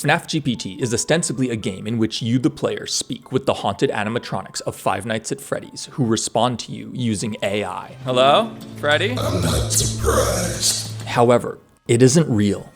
FNAF GPT is ostensibly a game in which you, the player, speak with the haunted animatronics of Five Nights at Freddy's who respond to you using AI. Hello? Freddy? I'm not surprised. However, it isn't real.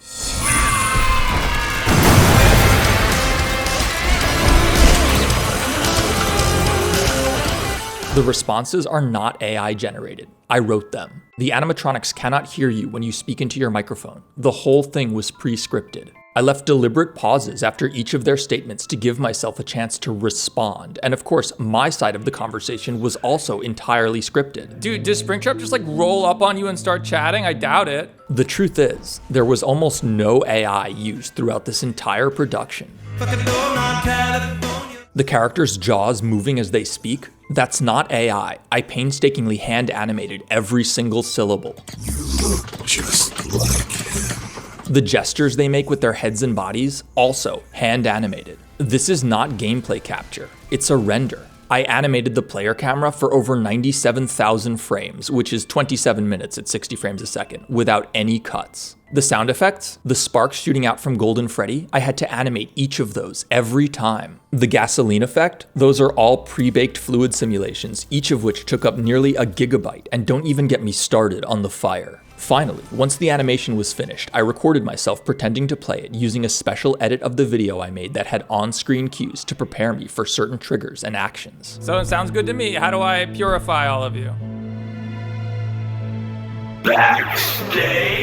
The responses are not AI generated. I wrote them. The animatronics cannot hear you when you speak into your microphone. The whole thing was pre-scripted. I left deliberate pauses after each of their statements to give myself a chance to respond. And of course, my side of the conversation was also entirely scripted. Dude, does Springtrap just like roll up on you and start chatting? I doubt it. The truth is, there was almost no AI used throughout this entire production. The characters' jaws moving as they speak, that's not AI. I painstakingly hand animated every single syllable. You look just like him. The gestures they make with their heads and bodies, also hand animated. This is not gameplay capture, it's a render. I animated the player camera for over 97,000 frames, which is 27 minutes at 60 frames a second, without any cuts. The sound effects, the sparks shooting out from Golden Freddy, I had to animate each of those every time. The gasoline effect, those are all pre-baked fluid simulations, each of which took up nearly a gigabyte, and don't even get me started on the fire. Finally, once the animation was finished, I recorded myself pretending to play it using a special edit of the video I made that had on-screen cues to prepare me for certain triggers and actions. So it sounds good to me. How do I purify all of you? Backstage.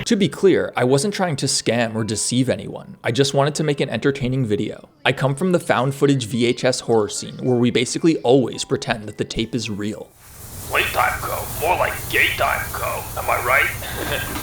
To be clear, I wasn't trying to scam or deceive anyone. I just wanted to make an entertaining video. I come from the found footage VHS horror scene where we basically always pretend that the tape is real. Playtime Co. More like gay time Co. Am I right?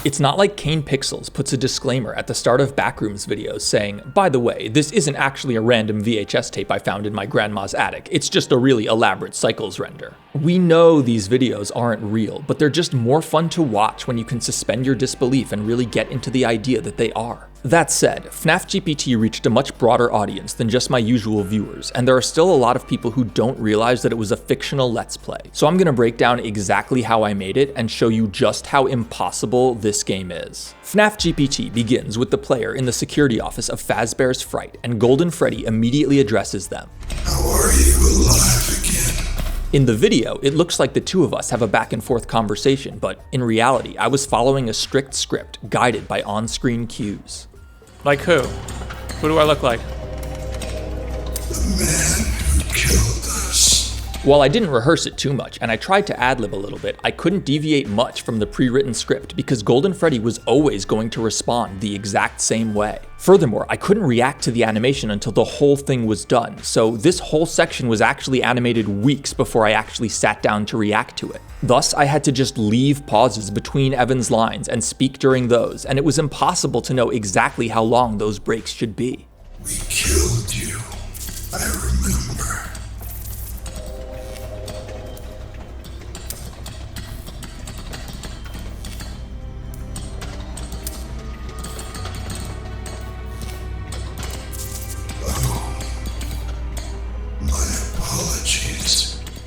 It's not like Kane Pixels puts a disclaimer at the start of Backrooms videos saying, by the way, this isn't actually a random VHS tape I found in my grandma's attic, it's just a really elaborate cycles render. We know these videos aren't real, but they're just more fun to watch when you can suspend your disbelief and really get into the idea that they are. That said, FNAF GPT reached a much broader audience than just my usual viewers, and there are still a lot of people who don't realize that it was a fictional Let's Play. So I'm gonna break down exactly how I made it and show you just how impossible this game is. FNAF GPT begins with the player in the security office of Fazbear's Fright, and Golden Freddy immediately addresses them. How are you alive again? In the video, it looks like the two of us have a back and forth conversation, but in reality, I was following a strict script guided by on-screen cues. Like who? Who do I look like? The man who killed us. While I didn't rehearse it too much, and I tried to ad-lib a little bit, I couldn't deviate much from the pre-written script because Golden Freddy was always going to respond the exact same way. Furthermore, I couldn't react to the animation until the whole thing was done, so this whole section was actually animated weeks before I actually sat down to react to it. Thus, I had to just leave pauses between Evan's lines and speak during those, and it was impossible to know exactly how long those breaks should be. We killed you. I remember.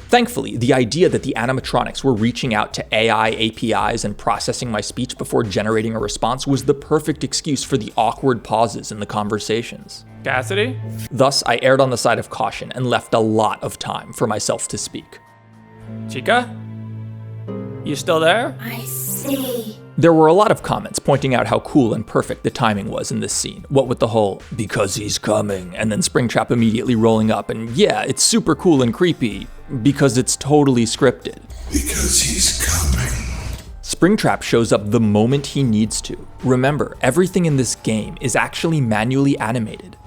Thankfully, the idea that the animatronics were reaching out to AI APIs and processing my speech before generating a response was the perfect excuse for the awkward pauses in the conversations. Cassidy? Thus, I erred on the side of caution and left a lot of time for myself to speak. Chica? You still there? I see. There were a lot of comments pointing out how cool and perfect the timing was in this scene. What with the whole, because he's coming, and then Springtrap immediately rolling up, and yeah, it's super cool and creepy, because it's totally scripted. Because he's coming. Springtrap shows up the moment he needs to. Remember, everything in this game is actually manually animated.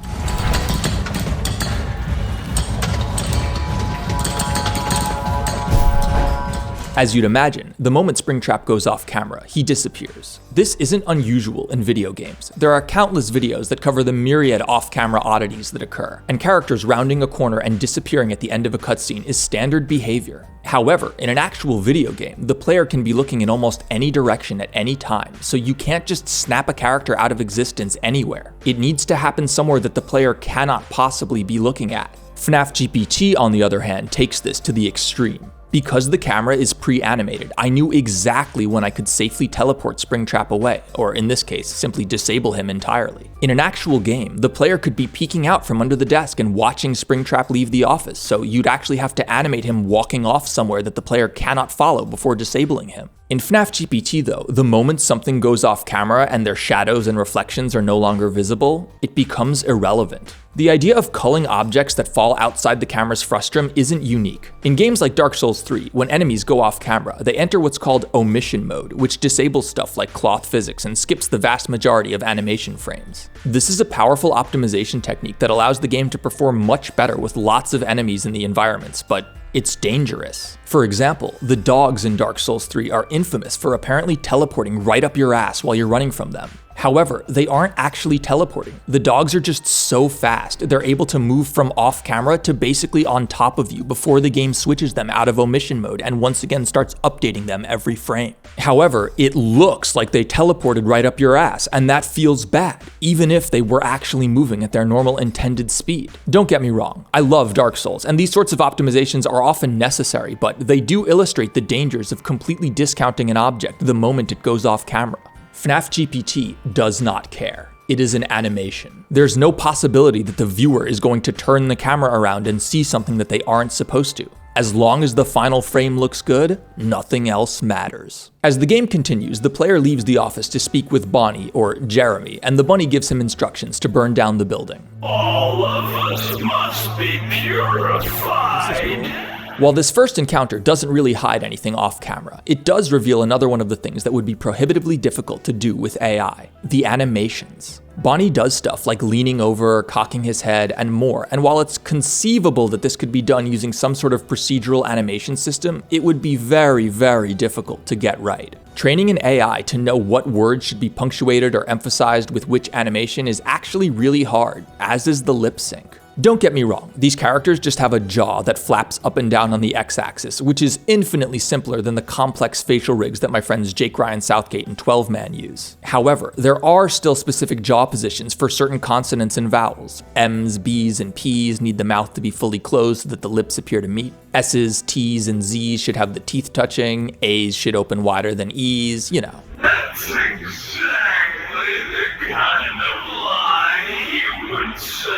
As you'd imagine, the moment Springtrap goes off camera, he disappears. This isn't unusual in video games. There are countless videos that cover the myriad off-camera oddities that occur, and characters rounding a corner and disappearing at the end of a cutscene is standard behavior. However, in an actual video game, the player can be looking in almost any direction at any time, so you can't just snap a character out of existence anywhere. It needs to happen somewhere that the player cannot possibly be looking at. FNAF GPT, on the other hand, takes this to the extreme. Because the camera is pre-animated, I knew exactly when I could safely teleport Springtrap away, or in this case, simply disable him entirely. In an actual game, the player could be peeking out from under the desk and watching Springtrap leave the office, so you'd actually have to animate him walking off somewhere that the player cannot follow before disabling him. In FNAF GPT though, the moment something goes off camera and their shadows and reflections are no longer visible, it becomes irrelevant. The idea of culling objects that fall outside the camera's frustum isn't unique. In games like Dark Souls 3, when enemies go off camera, they enter what's called omission mode, which disables stuff like cloth physics and skips the vast majority of animation frames. This is a powerful optimization technique that allows the game to perform much better with lots of enemies in the environments, but it's dangerous. For example, the dogs in Dark Souls 3 are infamous for apparently teleporting right up your ass while you're running from them. However, they aren't actually teleporting. The dogs are just so fast, they're able to move from off camera to basically on top of you before the game switches them out of omission mode and once again starts updating them every frame. However, it looks like they teleported right up your ass, and that feels bad, even if they were actually moving at their normal intended speed. Don't get me wrong, I love Dark Souls, and these sorts of optimizations are often necessary, but they do illustrate the dangers of completely discounting an object the moment it goes off camera. FNAF GPT does not care. It is an animation. There's no possibility that the viewer is going to turn the camera around and see something that they aren't supposed to. As long as the final frame looks good, nothing else matters. As the game continues, the player leaves the office to speak with Bonnie, or Jeremy, and the bunny gives him instructions to burn down the building. All of us must be purified. While this first encounter doesn't really hide anything off camera, it does reveal another one of the things that would be prohibitively difficult to do with AI, the animations. Bonnie does stuff like leaning over, cocking his head, and more, and while it's conceivable that this could be done using some sort of procedural animation system, it would be very, very difficult to get right. Training an AI to know what words should be punctuated or emphasized with which animation is actually really hard, as is the lip sync. Don't get me wrong, these characters just have a jaw that flaps up and down on the x-axis, which is infinitely simpler than the complex facial rigs that my friends Jake Ryan Southgate and 12man use. However, there are still specific jaw positions for certain consonants and vowels. M's, B's, and P's need the mouth to be fully closed so that the lips appear to meet. S's, T's, and Z's should have the teeth touching. A's should open wider than E's, you know. That's exactly the kind of lie you would say.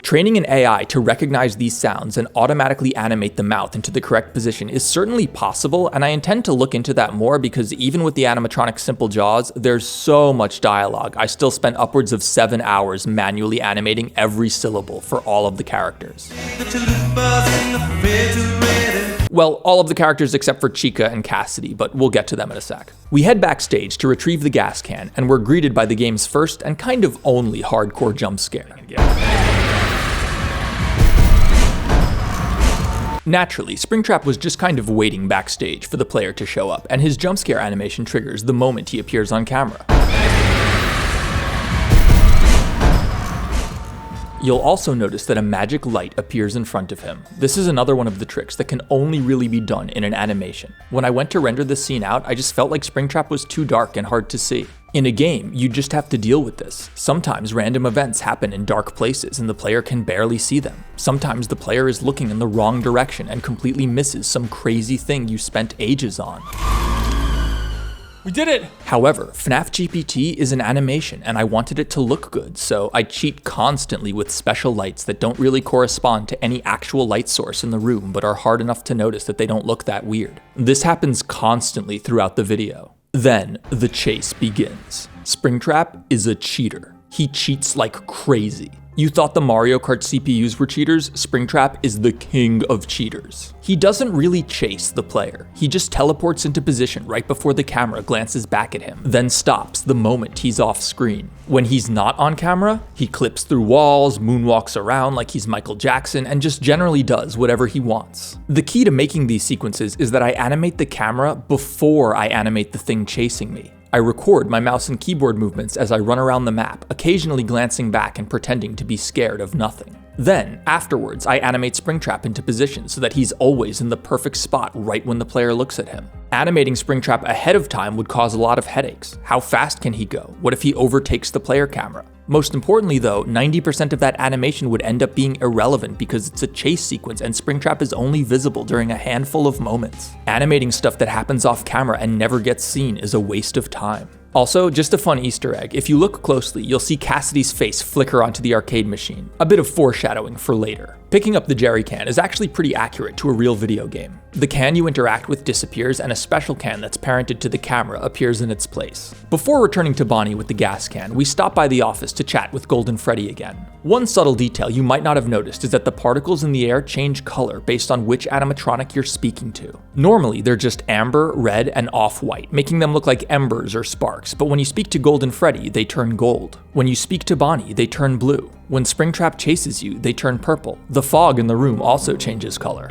Training an AI to recognize these sounds and automatically animate the mouth into the correct position is certainly possible, and I intend to look into that more because even with the animatronic simple jaws, there's so much dialogue. I still spent upwards of 7 hours manually animating every syllable for all of the characters. Well, all of the characters except for Chica and Cassidy, but we'll get to them in a sec. We head backstage to retrieve the gas can, and we're greeted by the game's first and kind of only hardcore jump scare. Naturally, Springtrap was just kind of waiting backstage for the player to show up, and his jump scare animation triggers the moment he appears on camera. You'll also notice that a magic light appears in front of him. This is another one of the tricks that can only really be done in an animation. When I went to render this scene out, I just felt like Springtrap was too dark and hard to see. In a game, you just have to deal with this. Sometimes random events happen in dark places and the player can barely see them. Sometimes the player is looking in the wrong direction and completely misses some crazy thing you spent ages on. We did it! However, FNAF GPT is an animation and I wanted it to look good, so I cheat constantly with special lights that don't really correspond to any actual light source in the room but are hard enough to notice that they don't look that weird. This happens constantly throughout the video. Then, the chase begins. Springtrap is a cheater. He cheats like crazy. You thought the Mario Kart CPUs were cheaters? Springtrap is the king of cheaters. He doesn't really chase the player. He just teleports into position right before the camera glances back at him, then stops the moment he's off screen. When he's not on camera, he clips through walls, moonwalks around like he's Michael Jackson, and just generally does whatever he wants. The key to making these sequences is that I animate the camera before I animate the thing chasing me. I record my mouse and keyboard movements as I run around the map, occasionally glancing back and pretending to be scared of nothing. Then, afterwards, I animate Springtrap into position so that he's always in the perfect spot right when the player looks at him. Animating Springtrap ahead of time would cause a lot of headaches. How fast can he go? What if he overtakes the player camera? Most importantly though, 90% of that animation would end up being irrelevant because it's a chase sequence and Springtrap is only visible during a handful of moments. Animating stuff that happens off camera and never gets seen is a waste of time. Also, just a fun Easter egg, if you look closely, you'll see Cassidy's face flicker onto the arcade machine, a bit of foreshadowing for later. Picking up the jerry can is actually pretty accurate to a real video game. The can you interact with disappears and a special can that's parented to the camera appears in its place. Before returning to Bonnie with the gas can, we stop by the office to chat with Golden Freddy again. One subtle detail you might not have noticed is that the particles in the air change color based on which animatronic you're speaking to. Normally, they're just amber, red, and off-white, making them look like embers or sparks, but when you speak to Golden Freddy, they turn gold. When you speak to Bonnie, they turn blue. When Springtrap chases you, they turn purple. The fog in the room also changes color.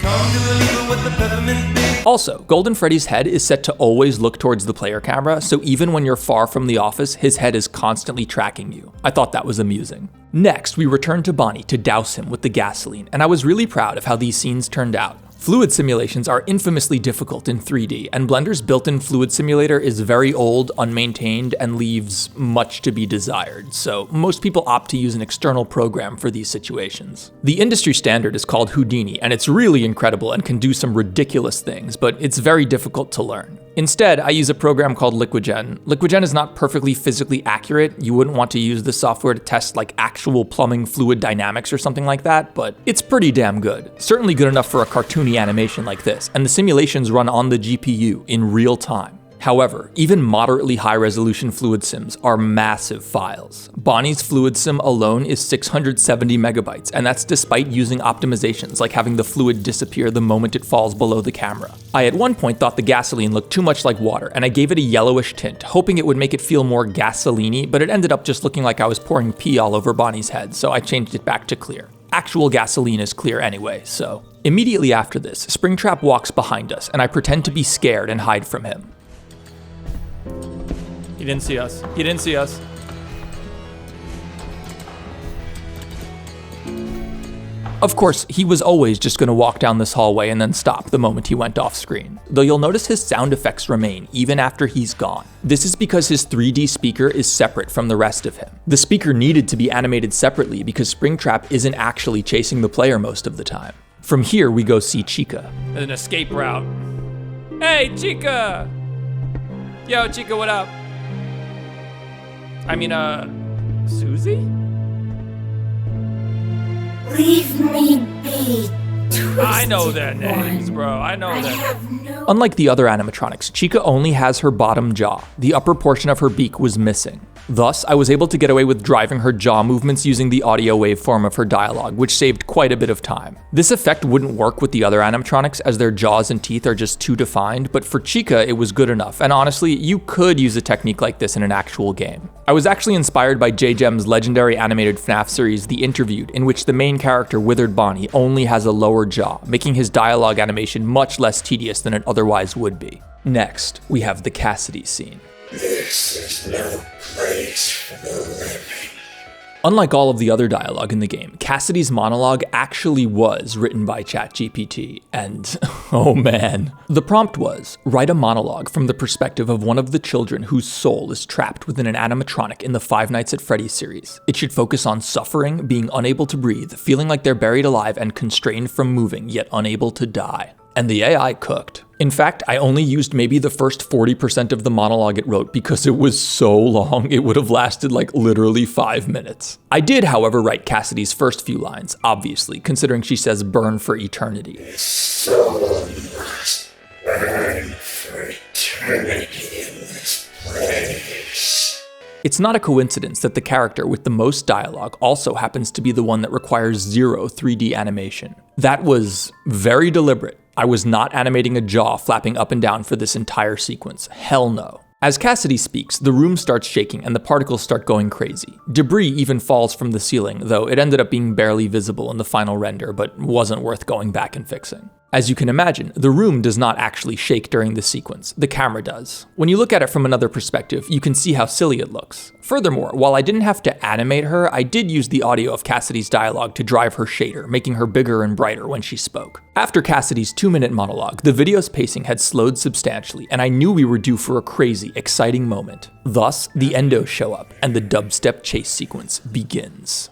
Also, Golden Freddy's head is set to always look towards the player camera, so even when you're far from the office, his head is constantly tracking you. I thought that was amusing. Next, we return to Bonnie to douse him with the gasoline, and I was really proud of how these scenes turned out. Fluid simulations are infamously difficult in 3D, and Blender's built-in fluid simulator is very old, unmaintained, and leaves much to be desired, so most people opt to use an external program for these situations. The industry standard is called Houdini, and it's really incredible and can do some ridiculous things, but it's very difficult to learn. Instead, I use a program called Liquigen. Liquigen is not perfectly physically accurate. You wouldn't want to use this software to test like actual plumbing fluid dynamics or something like that, but it's pretty damn good. Certainly good enough for a cartoony animation like this, and the simulations run on the GPU in real time. However, even moderately high-resolution fluid sims are massive files. Bonnie's fluid sim alone is 670 megabytes, and that's despite using optimizations like having the fluid disappear the moment it falls below the camera. I at one point thought the gasoline looked too much like water, and I gave it a yellowish tint, hoping it would make it feel more gasoline-y, but it ended up just looking like I was pouring pee all over Bonnie's head, so I changed it back to clear. Actual gasoline is clear anyway, so. Immediately after this, Springtrap walks behind us, and I pretend to be scared and hide from him. He didn't see us. He didn't see us. Of course, he was always just going to walk down this hallway and then stop the moment he went off screen. Though you'll notice his sound effects remain even after he's gone. This is because his 3D speaker is separate from the rest of him. The speaker needed to be animated separately because Springtrap isn't actually chasing the player most of the time. From here, we go see Chica. An escape route. Hey, Chica! Yo, Chica, what up? I mean, Susie? Leave me be, Twisted I know their names, One. bro. I know I them. have no Unlike the other animatronics, Chica only has her bottom jaw. The upper portion of her beak was missing. Thus, I was able to get away with driving her jaw movements using the audio waveform of her dialogue, which saved quite a bit of time. This effect wouldn't work with the other animatronics as their jaws and teeth are just too defined, but for Chica it was good enough, and honestly, you could use a technique like this in an actual game. I was actually inspired by J-Gem's legendary animated FNAF series, The Interviewed, in which the main character, Withered Bonnie, only has a lower jaw, making his dialogue animation much less tedious than it otherwise would be. Next, we have the Cassidy scene. This is no place for the living. Unlike all of the other dialogue in the game, Cassidy's monologue actually was written by ChatGPT, and oh man. The prompt was, write a monologue from the perspective of one of the children whose soul is trapped within an animatronic in the Five Nights at Freddy's series. It should focus on suffering, being unable to breathe, feeling like they're buried alive and constrained from moving, yet unable to die. And the AI cooked. In fact, I only used maybe the first 40% of the monologue it wrote because it was so long it would have lasted like literally 5 minutes. I did, however, write Cassidy's first few lines, obviously, considering she says burn for eternity. Soul must burn for eternity in this place. It's not a coincidence that the character with the most dialogue also happens to be the one that requires zero 3D animation. That was very deliberate. I was not animating a jaw flapping up and down for this entire sequence. Hell no. As Cassidy speaks, the room starts shaking and the particles start going crazy. Debris even falls from the ceiling, though it ended up being barely visible in the final render, but wasn't worth going back and fixing. As you can imagine, the room does not actually shake during this sequence, the camera does. When you look at it from another perspective, you can see how silly it looks. Furthermore, while I didn't have to animate her, I did use the audio of Cassidy's dialogue to drive her shader, making her bigger and brighter when she spoke. After Cassidy's 2-minute monologue, the video's pacing had slowed substantially, and I knew we were due for a crazy, exciting moment. Thus, the endos show up, and the dubstep chase sequence begins.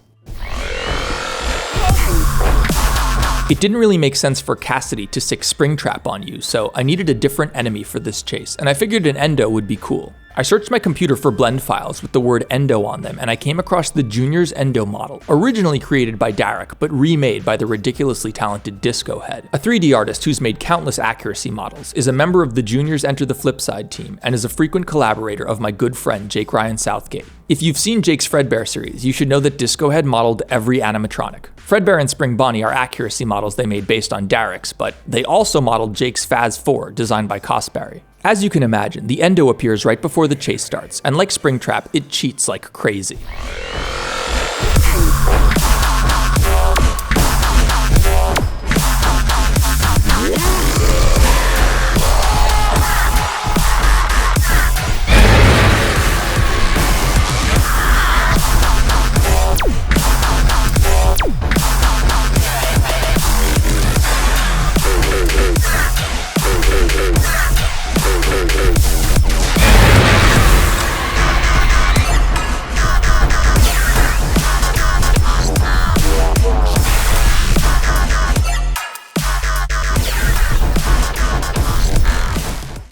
It didn't really make sense for Cassidy to stick Springtrap on you, so I needed a different enemy for this chase, and I figured an endo would be cool. I searched my computer for blend files with the word endo on them, and I came across the Junior's endo model, originally created by Derek, but remade by the ridiculously talented Disco Head. A 3D artist who's made countless accuracy models, is a member of the Junior's Enter the Flipside team, and is a frequent collaborator of my good friend Jake Ryan Southgate. If you've seen Jake's Fredbear series, you should know that Disco Head modeled every animatronic. Fredbear and Spring Bonnie are accuracy models they made based on Derek's, but they also modeled Jake's Faz 4, designed by Cosberry. As you can imagine, the endo appears right before the chase starts, and like Springtrap, it cheats like crazy.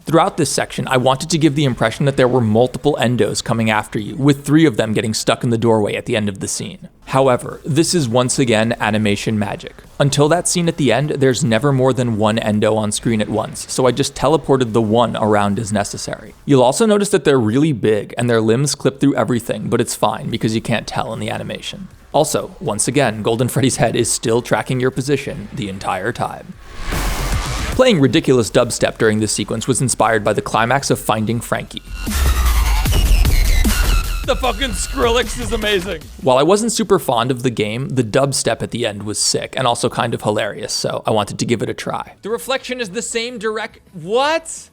Throughout this section, I wanted to give the impression that there were multiple endos coming after you, with 3 of them getting stuck in the doorway at the end of the scene. However, this is once again animation magic. Until that scene at the end, there's never more than 1 endo on screen at once, so I just teleported the 1 around as necessary. You'll also notice that they're really big, and their limbs clip through everything, but it's fine because you can't tell in the animation. Also, once again, Golden Freddy's head is still tracking your position the entire time. Playing ridiculous dubstep during this sequence was inspired by the climax of Finding Frankie. The fucking Skrillex is amazing. While I wasn't super fond of the game, the dubstep at the end was sick and also kind of hilarious, so I wanted to give it a try. The reflection is the same direct. What?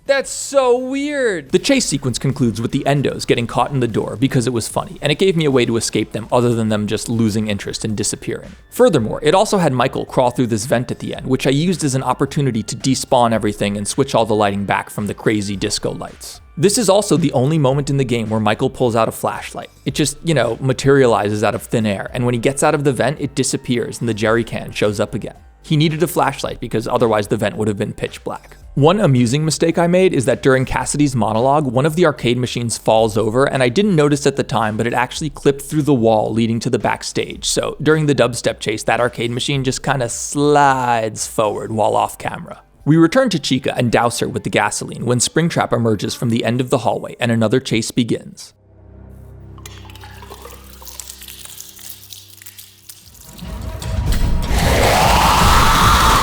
That's so weird. The chase sequence concludes with the endos getting caught in the door because it was funny, and it gave me a way to escape them other than them just losing interest and disappearing. Furthermore, it also had Michael crawl through this vent at the end, which I used as an opportunity to despawn everything and switch all the lighting back from the crazy disco lights. This is also the only moment in the game where Michael pulls out a flashlight. It just, materializes out of thin air, and when he gets out of the vent, it disappears and the jerry can shows up again. He needed a flashlight because otherwise the vent would have been pitch black. One amusing mistake I made is that during Cassidy's monologue, one of the arcade machines falls over, and I didn't notice at the time, but it actually clipped through the wall leading to the backstage. So during the dubstep chase, that arcade machine just kind of slides forward while off camera. We return to Chica and douse her with the gasoline when Springtrap emerges from the end of the hallway and another chase begins.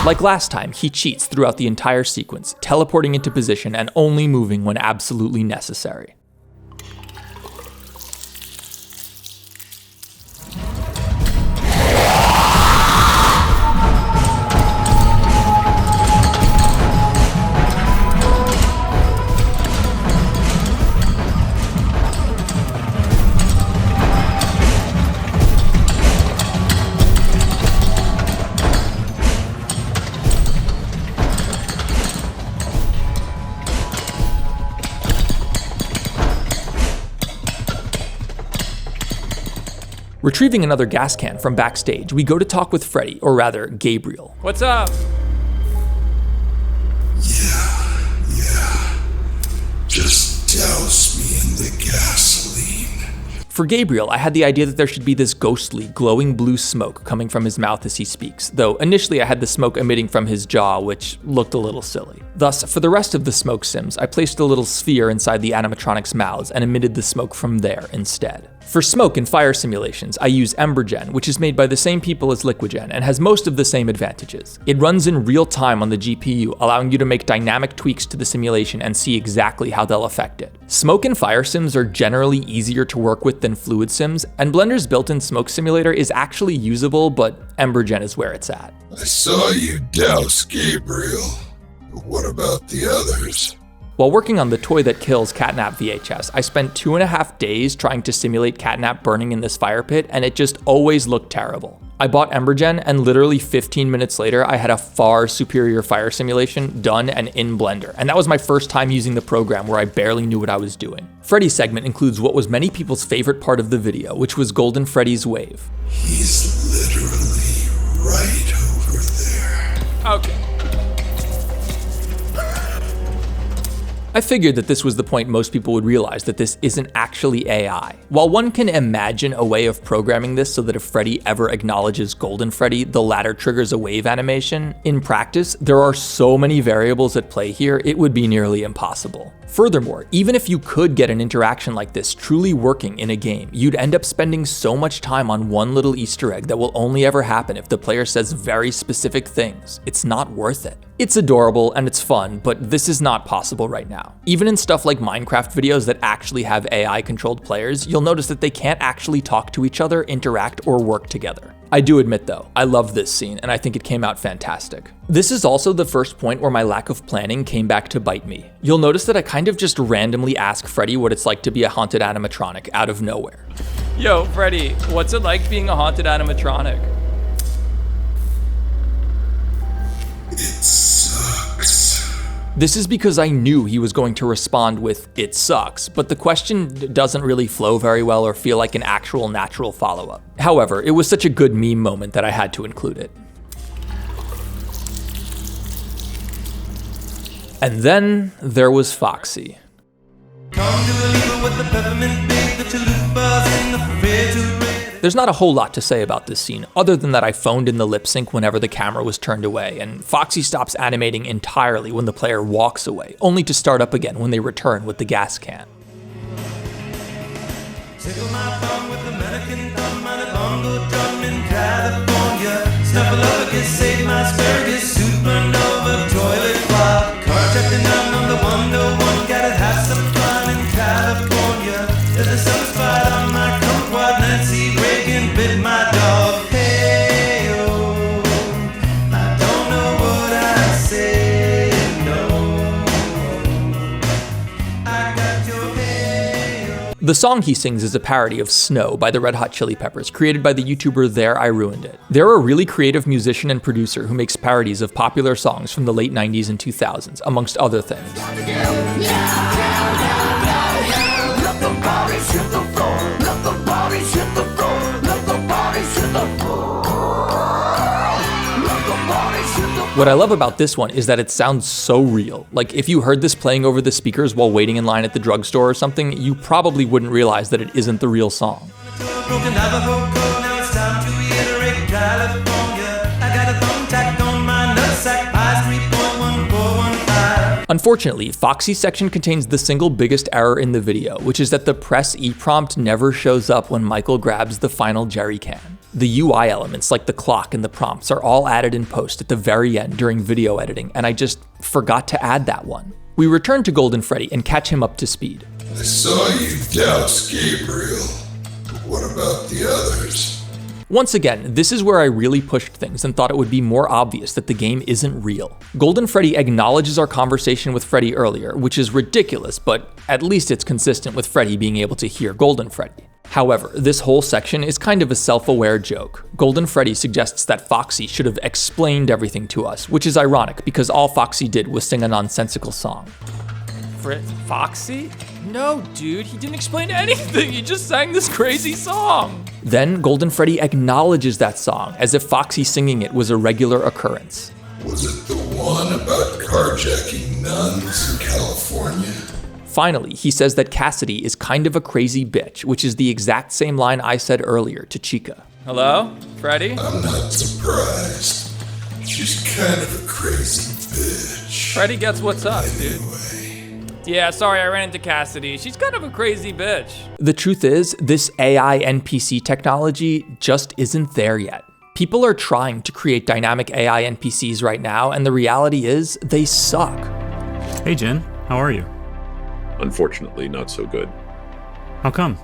Like last time, he cheats throughout the entire sequence, teleporting into position and only moving when absolutely necessary. Retrieving another gas can from backstage, we go to talk with Freddy, or rather, Gabriel. What's up? Yeah. Just douse me in the gasoline. For Gabriel, I had the idea that there should be this ghostly, glowing blue smoke coming from his mouth as he speaks, though initially I had the smoke emitting from his jaw, which looked a little silly. Thus, for the rest of the smoke sims, I placed a little sphere inside the animatronics' mouths and emitted the smoke from there instead. For smoke and fire simulations, I use EmberGen, which is made by the same people as LiquidGen and has most of the same advantages. It runs in real time on the GPU, allowing you to make dynamic tweaks to the simulation and see exactly how they'll affect it. Smoke and fire sims are generally easier to work with than fluid sims, and Blender's built-in smoke simulator is actually usable, but EmberGen is where it's at. I saw you douse Gabriel, but what about the others? While working on the toy that kills Catnap VHS, I spent 2.5 days trying to simulate Catnap burning in this fire pit, and it just always looked terrible. I bought EmberGen, and literally 15 minutes later, I had a far superior fire simulation done and in Blender, and that was my first time using the program where I barely knew what I was doing. Freddy's segment includes what was many people's favorite part of the video, which was Golden Freddy's wave. He's literally right over there. Okay. I figured that this was the point most people would realize that this isn't actually AI. While one can imagine a way of programming this so that if Freddy ever acknowledges Golden Freddy, the latter triggers a wave animation, in practice, there are so many variables at play here, it would be nearly impossible. Furthermore, even if you could get an interaction like this truly working in a game, you'd end up spending so much time on one little Easter egg that will only ever happen if the player says very specific things. It's not worth it. It's adorable and it's fun, but this is not possible right now. Even in stuff like Minecraft videos that actually have AI-controlled players, you'll notice that they can't actually talk to each other, interact, or work together. I do admit though, I love this scene and I think it came out fantastic. This is also the first point where my lack of planning came back to bite me. You'll notice that I kind of just randomly ask Freddy what it's like to be a haunted animatronic out of nowhere. Yo, Freddy, what's it like being a haunted animatronic? It sucks. This is because I knew he was going to respond with, "It sucks," but the question doesn't really flow very well or feel like an actual natural follow-up. However, it was such a good meme moment that I had to include it. And then there was Foxy. There's not a whole lot to say about this scene, other than that I phoned in the lip sync whenever the camera was turned away, and Foxy stops animating entirely when the player walks away, only to start up again when they return with the gas can. The song he sings is a parody of Snow by the Red Hot Chili Peppers, created by the YouTuber There I Ruined It. They're a really creative musician and producer who makes parodies of popular songs from the late 90s and 2000s, amongst other things. What I love about this one is that it sounds so real. Like, if you heard this playing over the speakers while waiting in line at the drugstore or something, you probably wouldn't realize that it isn't the real song. Unfortunately, Foxy's section contains the single biggest error in the video, which is that the press E prompt never shows up when Michael grabs the final jerry can. The UI elements, like the clock and the prompts, are all added in post at the very end during video editing, and I just forgot to add that one. We return to Golden Freddy and catch him up to speed. I saw you douse Gabriel, but what about the others? Once again, this is where I really pushed things and thought it would be more obvious that the game isn't real. Golden Freddy acknowledges our conversation with Freddy earlier, which is ridiculous, but at least it's consistent with Freddy being able to hear Golden Freddy. However, this whole section is kind of a self-aware joke. Golden Freddy suggests that Foxy should have explained everything to us, which is ironic because all Foxy did was sing a nonsensical song. Foxy? No, dude, he didn't explain anything. He just sang this crazy song. Then Golden Freddy acknowledges that song as if Foxy singing it was a regular occurrence. Was it the one about carjacking nuns in California? Finally, he says that Cassidy is kind of a crazy bitch, which is the exact same line I said earlier to Chica. Hello, Freddy? I'm not surprised. She's kind of a crazy bitch. Freddy gets what's up, dude. Anyway, Yeah, sorry, I ran into Cassidy. She's kind of a crazy bitch. The truth is, this AI NPC technology just isn't there yet. People are trying to create dynamic AI NPCs right now, and the reality is, they suck. Hey Jen, how are you? Unfortunately, not so good. How come?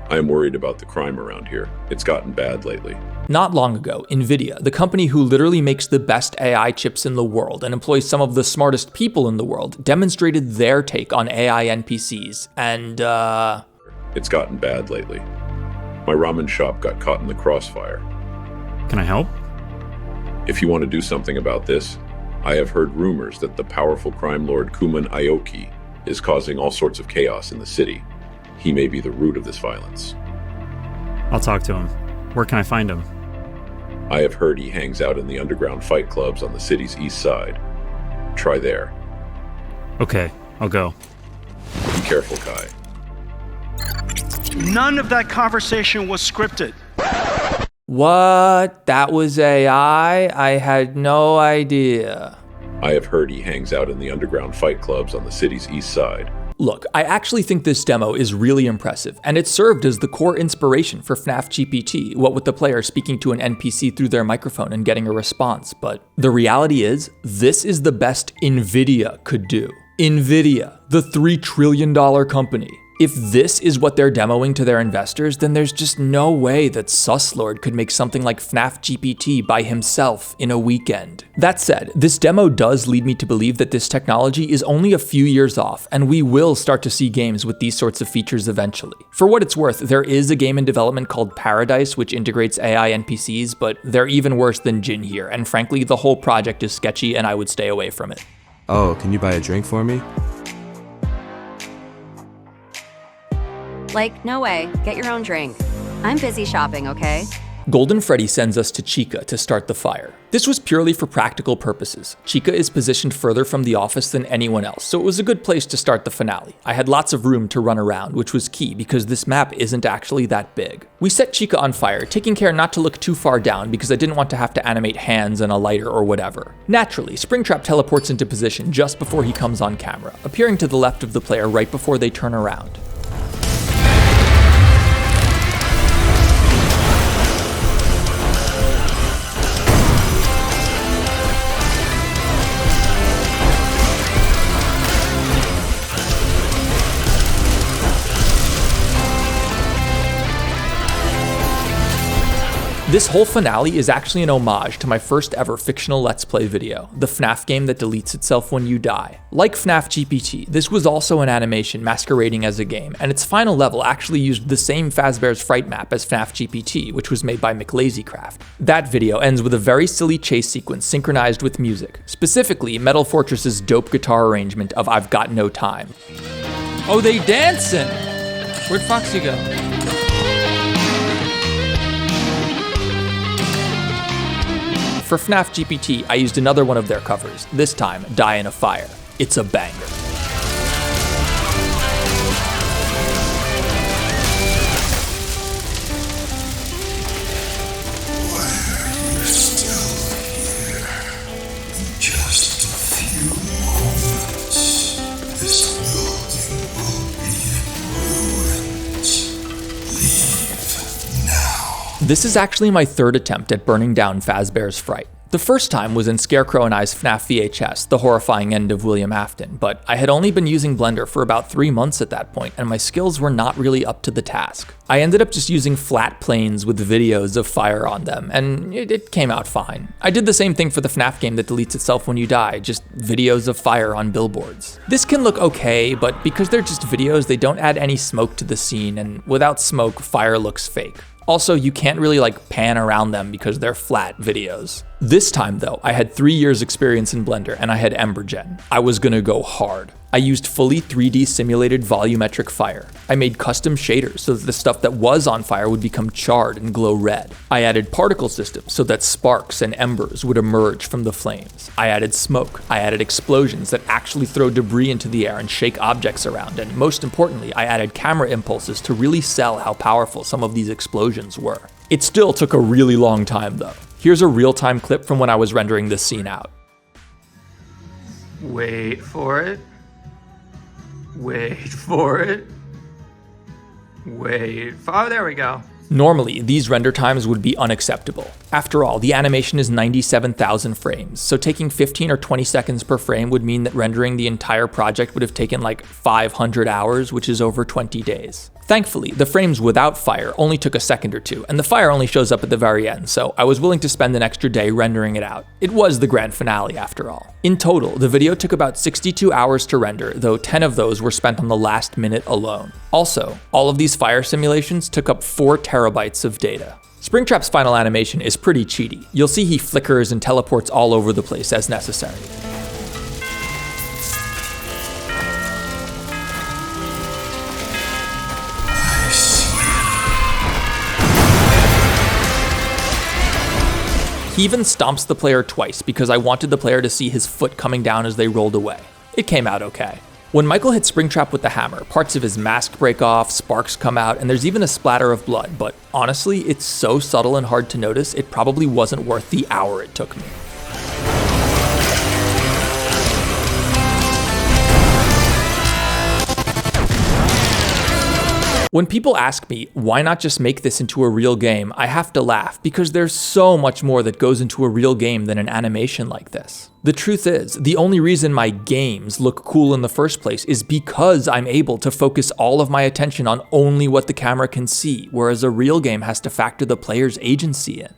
I am worried about the crime around here. It's gotten bad lately. Not long ago, NVIDIA, the company who literally makes the best AI chips in the world and employs some of the smartest people in the world, demonstrated their take on AI NPCs, and It's gotten bad lately. My ramen shop got caught in the crossfire. Can I help? If you want to do something about this, I have heard rumors that the powerful crime lord Kuman Aoki is causing all sorts of chaos in the city. He may be the root of this violence. I'll talk to him. Where can I find him? I have heard he hangs out in the underground fight clubs on the city's east side. Try there. Okay, I'll go. Be careful, Kai. None of that conversation was scripted. what? That was AI? I had no idea. I have heard he hangs out in the underground fight clubs on the city's east side. Look, I actually think this demo is really impressive, and it served as the core inspiration for FNAF GPT, what with the player speaking to an NPC through their microphone and getting a response, but the reality is, this is the best NVIDIA could do. NVIDIA, the $3 trillion company. If this is what they're demoing to their investors, then there's just no way that Suslord could make something like FNAF GPT by himself in a weekend. That said, this demo does lead me to believe that this technology is only a few years off, and we will start to see games with these sorts of features eventually. For what it's worth, there is a game in development called FREDDY'S which integrates AI NPCs, but they're even worse than Jin here, and frankly, the whole project is sketchy and I would stay away from it. Oh, can you buy a drink for me? Like, no way. Get your own drink. I'm busy shopping, okay? Golden Freddy sends us to Chica to start the fire. This was purely for practical purposes. Chica is positioned further from the office than anyone else, so it was a good place to start the finale. I had lots of room to run around, which was key because this map isn't actually that big. We set Chica on fire, taking care not to look too far down because I didn't want to have to animate hands and a lighter or whatever. Naturally, Springtrap teleports into position just before he comes on camera, appearing to the left of the player right before they turn around. This whole finale is actually an homage to my first ever fictional Let's Play video, the FNAF game that deletes itself when you die. Like FNAF GPT, this was also an animation masquerading as a game, and its final level actually used the same Fazbear's Fright map as FNAF GPT, which was made by McLazycraft. That video ends with a very silly chase sequence synchronized with music, specifically Metal Fortress's dope guitar arrangement of I've Got No Time. Oh, they dancing. Where'd Foxy go? For FNAF GPT, I used another one of their covers, this time Die in a Fire. It's a banger. Why are you still here? In just a few moments, this building will be in ruins. Leave now. This is actually my third attempt at burning down Fazbear's Fright. The first time was in Scarecrow and I's FNAF VHS, The Horrifying End of William Afton, but I had only been using Blender for about 3 months at that point, and my skills were not really up to the task. I ended up just using flat planes with videos of fire on them, and it came out fine. I did the same thing for the FNAF game that deletes itself when you die, just videos of fire on billboards. This can look okay, but because they're just videos, they don't add any smoke to the scene, and without smoke, fire looks fake. Also, you can't really pan around them because they're flat videos. This time though, I had 3 years experience in Blender and I had EmberGen. I was gonna go hard. I used fully 3D simulated volumetric fire. I made custom shaders so that the stuff that was on fire would become charred and glow red. I added particle systems so that sparks and embers would emerge from the flames. I added smoke. I added explosions that actually throw debris into the air and shake objects around. And most importantly, I added camera impulses to really sell how powerful some of these explosions were. It still took a really long time though. Here's a real-time clip from when I was rendering this scene out. Wait for it. Wait for it. Oh, there we go. Normally, these render times would be unacceptable. After all, the animation is 97,000 frames, so taking 15 or 20 seconds per frame would mean that rendering the entire project would have taken like 500 hours, which is over 20 days. Thankfully, the frames without fire only took a second or two, and the fire only shows up at the very end, so I was willing to spend an extra day rendering it out. It was the grand finale after all. In total, the video took about 62 hours to render, though 10 of those were spent on the last minute alone. Also, all of these fire simulations took up 4 terabytes of data. Springtrap's final animation is pretty cheaty. You'll see he flickers and teleports all over the place as necessary. He even stomps the player twice because I wanted the player to see his foot coming down as they rolled away. It came out okay. When Michael hits Springtrap with the hammer, parts of his mask break off, sparks come out, and there's even a splatter of blood, but honestly, it's so subtle and hard to notice, it probably wasn't worth the hour it took me. When people ask me, why not just make this into a real game, I have to laugh, because there's so much more that goes into a real game than an animation like this. The truth is, the only reason my games look cool in the first place is because I'm able to focus all of my attention on only what the camera can see, whereas a real game has to factor the player's agency in.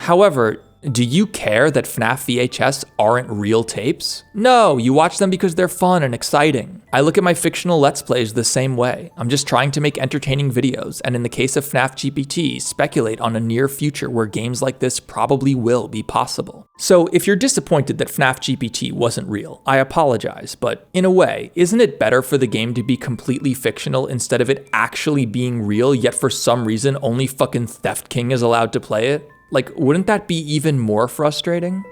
However, do you care that FNAF VHS aren't real tapes? No, you watch them because they're fun and exciting. I look at my fictional Let's Plays the same way. I'm just trying to make entertaining videos, and in the case of FNAF GPT, speculate on a near future where games like this probably will be possible. So if you're disappointed that FNAF GPT wasn't real, I apologize, but in a way, isn't it better for the game to be completely fictional instead of it actually being real, yet for some reason only fucking Theft King is allowed to play it? Like, wouldn't that be even more frustrating?